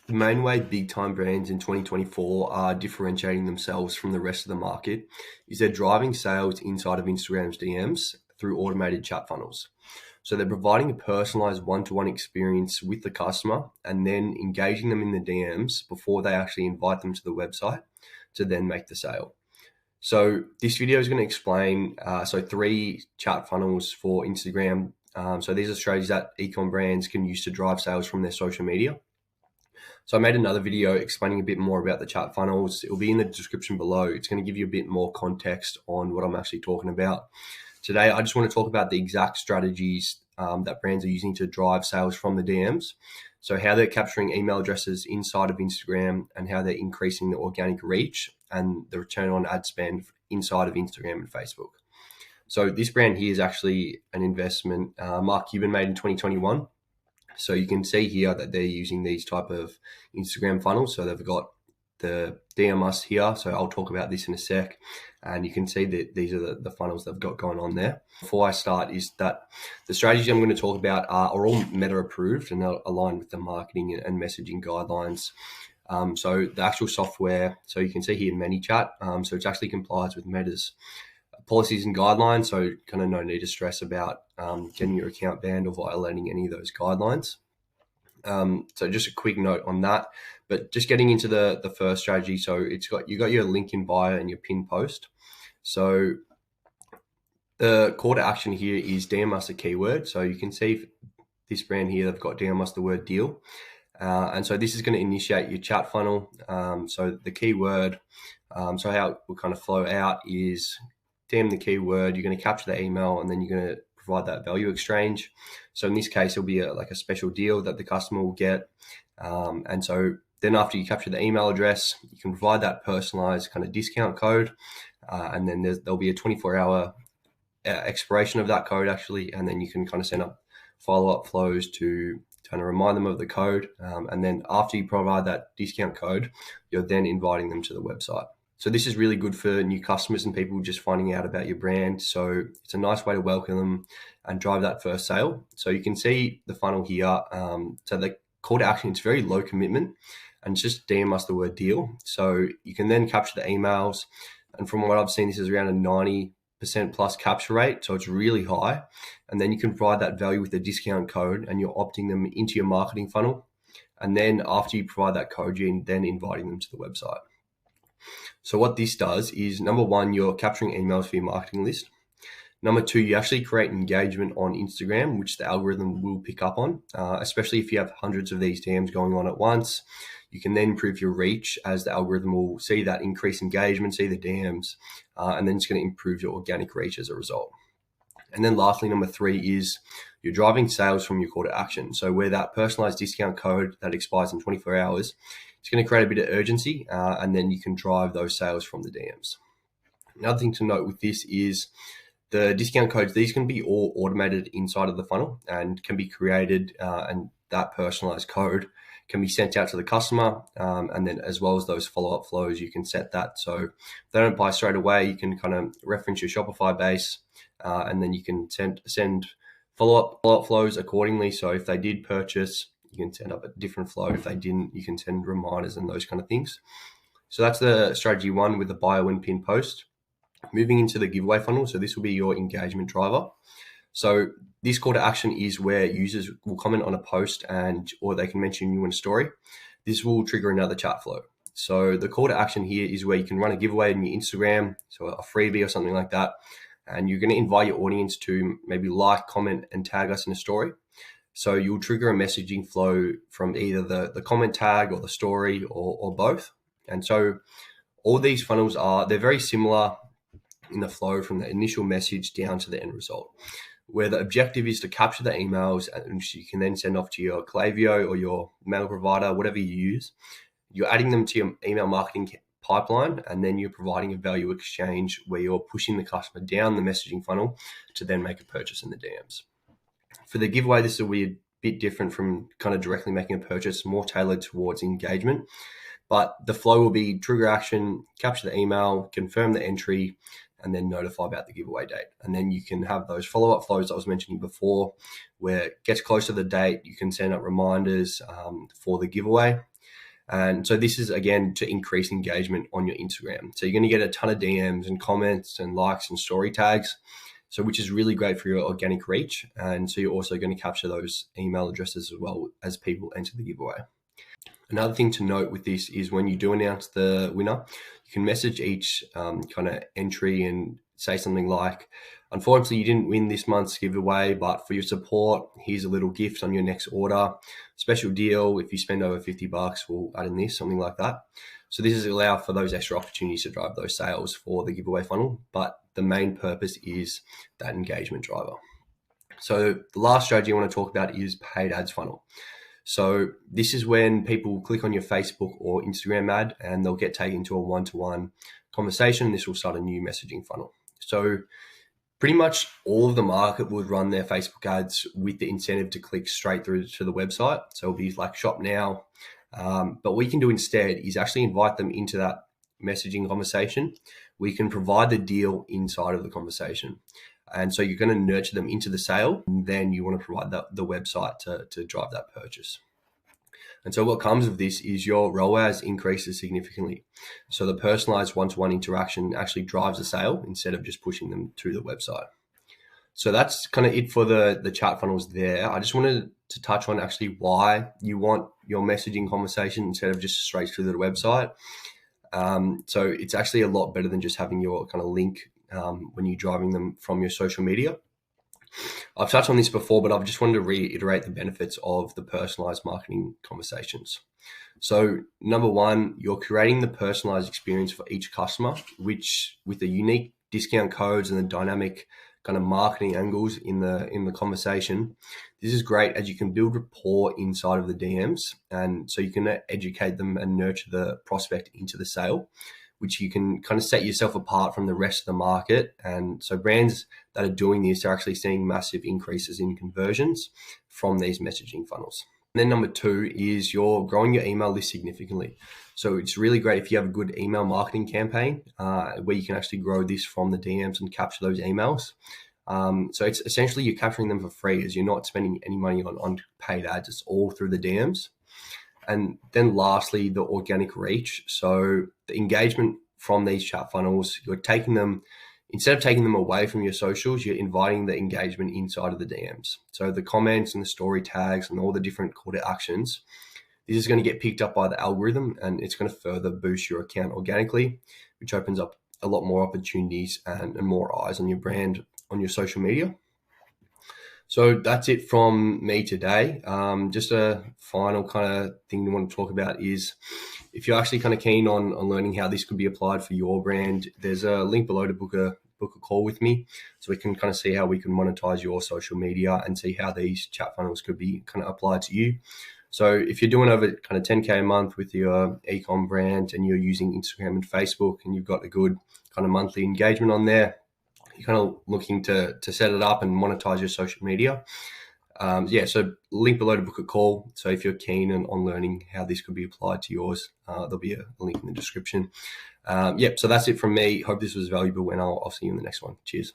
The main way big time brands in 2024 are differentiating themselves from the rest of the market is they're driving sales inside of Instagram's DMs through automated chat funnels. So they're providing a personalized one-to-one experience with the customer and then engaging them in the DMs before they actually invite them to the website to then make the sale. So this video is going to explain three chat funnels for Instagram. So these are strategies that e-com brands can use to drive sales from their social media. So I made another video explaining a bit more about the chat funnels. It will be in the description below. It's going to give you a bit more context on what I'm actually talking about. Today, I just want to talk about the exact strategies that brands are using to drive sales from the DMs. So how they're capturing email addresses inside of Instagram and how they're increasing the organic reach and the return on ad spend inside of Instagram and Facebook. So this brand here is actually an investment Mark Cuban made in 2021. So you can see here that they're using these type of Instagram funnels. So they've got the DM us here. So I'll talk about this in a sec. And you can see that these are the funnels they've got going on there. Before I start is that the strategies I'm going to talk about are all Meta approved and they're aligned with the marketing and messaging guidelines. So the actual software, so you can see here ManyChat. So it actually complies with Meta's policies and guidelines, so kind of no need to stress about getting your account banned or violating any of those guidelines. So just a quick note on that, but just getting into the first strategy. So you got your link in bio and your pinned post. So the call to action here is DM us a keyword. So you can see this brand here, they've got DM us the word deal. And so this is going to initiate your chat funnel. So the keyword, so how it will kind of flow out is DM the keyword, you're going to capture the email, and then you're going to provide that value exchange. So in this case, it'll be like a special deal that the customer will get. And so then after you capture the email address, you can provide that personalized kind of discount code. And then there'll be a 24-hour expiration of that code actually. And then you can kind of send up follow-up flows to kind of remind them of the code. And then after you provide that discount code, you're then inviting them to the website. So this is really good for new customers and people just finding out about your brand. So it's a nice way to welcome them and drive that first sale. So you can see the funnel here. So the call to action, it's very low commitment and it's just DM us the word deal. So you can then capture the emails. And from what I've seen, this is around a 90% plus capture rate. So it's really high. And then you can provide that value with the discount code and you're opting them into your marketing funnel. And then after you provide that code, you're then inviting them to the website. So what this does is, number one, you're capturing emails for your marketing list. Number two, you actually create engagement on Instagram, which the algorithm will pick up on, especially if you have hundreds of these DMs going on at once. You can then improve your reach as the algorithm will see that increased engagement, see the DMs, and then it's going to improve your organic reach as a result. And then lastly, number three is you're driving sales from your call to action. So where that personalized discount code that expires in 24 hours, it's going to create a bit of urgency, and then you can drive those sales from the DMs. Another thing to note with this is the discount codes, these can be all automated inside of the funnel and can be created, and that personalized code can be sent out to the customer. And then as well as those follow-up flows, you can set that. So if they don't buy straight away, you can kind of reference your Shopify base, and then you can send follow-up flows accordingly. So if they did purchase, you can send up a different flow. If they didn't, you can send reminders and those kind of things. So that's the strategy one with the bio and pin post. Moving into the giveaway funnel. So this will be your engagement driver. So this call to action is where users will comment on a post or they can mention you in a story. This will trigger another chat flow. So the call to action here is where you can run a giveaway in your Instagram, so a freebie or something like that. And you're going to invite your audience to maybe like, comment, and tag us in a story. So you'll trigger a messaging flow from either the comment tag or the story or both. And so all these funnels they're very similar in the flow from the initial message down to the end result, where the objective is to capture the emails and you can then send off to your Klaviyo or your mail provider, whatever you use. You're adding them to your email marketing pipeline, and then you're providing a value exchange where you're pushing the customer down the messaging funnel to then make a purchase in the DMs. For the giveaway, this will be a bit different from kind of directly making a purchase, more tailored towards engagement. But the flow will be trigger action, capture the email, confirm the entry, and then notify about the giveaway date. And then you can have those follow-up flows I was mentioning before, where it gets close to the date, you can send out reminders for the giveaway. And so this is, again, to increase engagement on your Instagram. So you're going to get a ton of DMs and comments and likes and story tags, so which is really great for your organic reach. And so you're also going to capture those email addresses as well as people enter the giveaway. Another thing to note with this is when you do announce the winner, you can message each kind of entry and say something like, unfortunately, you didn't win this month's giveaway, but for your support, here's a little gift on your next order. Special deal, if you spend over $50, we'll add in this, something like that. So this is allow for those extra opportunities to drive those sales for the giveaway funnel, but the main purpose is that engagement driver. So the last strategy I want to talk about is paid ads funnel. So this is when people click on your Facebook or Instagram ad and they'll get taken to a one-to-one conversation. This will start a new messaging funnel. So pretty much all of the market would run their Facebook ads with the incentive to click straight through to the website. So it'll be like shop now. But what we can do instead is actually invite them into that messaging conversation. We can provide the deal inside of the conversation. And so you're going to nurture them into the sale, and then you want to provide the website to drive that purchase. And so what comes of this is your ROAS increases significantly. So the personalized one-to-one interaction actually drives the sale instead of just pushing them to the website. So that's kind of it for the chat funnels there. I just wanted to touch on actually why you want your messaging conversation instead of just straight through the website. So it's actually a lot better than just having your kind of link when you're driving them from your social media. I've touched on this before, but I've just wanted to reiterate the benefits of the personalized marketing conversations. So number one, you're creating the personalized experience for each customer, which with the unique discount codes and the dynamic kind of marketing angles in the conversation, this is great as you can build rapport inside of the DMs. And so you can educate them and nurture the prospect into the sale, which you can kind of set yourself apart from the rest of the market. And so brands that are doing this are actually seeing massive increases in conversions from these messaging funnels. And then number two is you're growing your email list significantly. So it's really great if you have a good email marketing campaign where you can actually grow this from the DMs and capture those emails. So it's essentially you're capturing them for free as you're not spending any money on paid ads. It's all through the DMs. And then lastly, the organic reach. So the engagement from these chat funnels, you're taking them, instead of taking them away from your socials, you're inviting the engagement inside of the DMs. So the comments and the story tags and all the different call to actions, this is going to get picked up by the algorithm and it's going to further boost your account organically, which opens up a lot more opportunities and more eyes on your brand on your social media. So that's it from me today. Just a final kind of thing we want to talk about is if you're actually kind of keen on learning how this could be applied for your brand, there's a link below to book a call with me so we can kind of see how we can monetize your social media and see how these chat funnels could be kind of applied to you. So if you're doing over kind of 10K a month with your e-com brand and you're using Instagram and Facebook and you've got a good kind of monthly engagement on there, you're kind of looking to set it up and monetize your social media. So link below to book a call. So if you're keen on learning how this could be applied to yours, there'll be a link in the description. So that's it from me. Hope this was valuable and I'll see you in the next one. Cheers.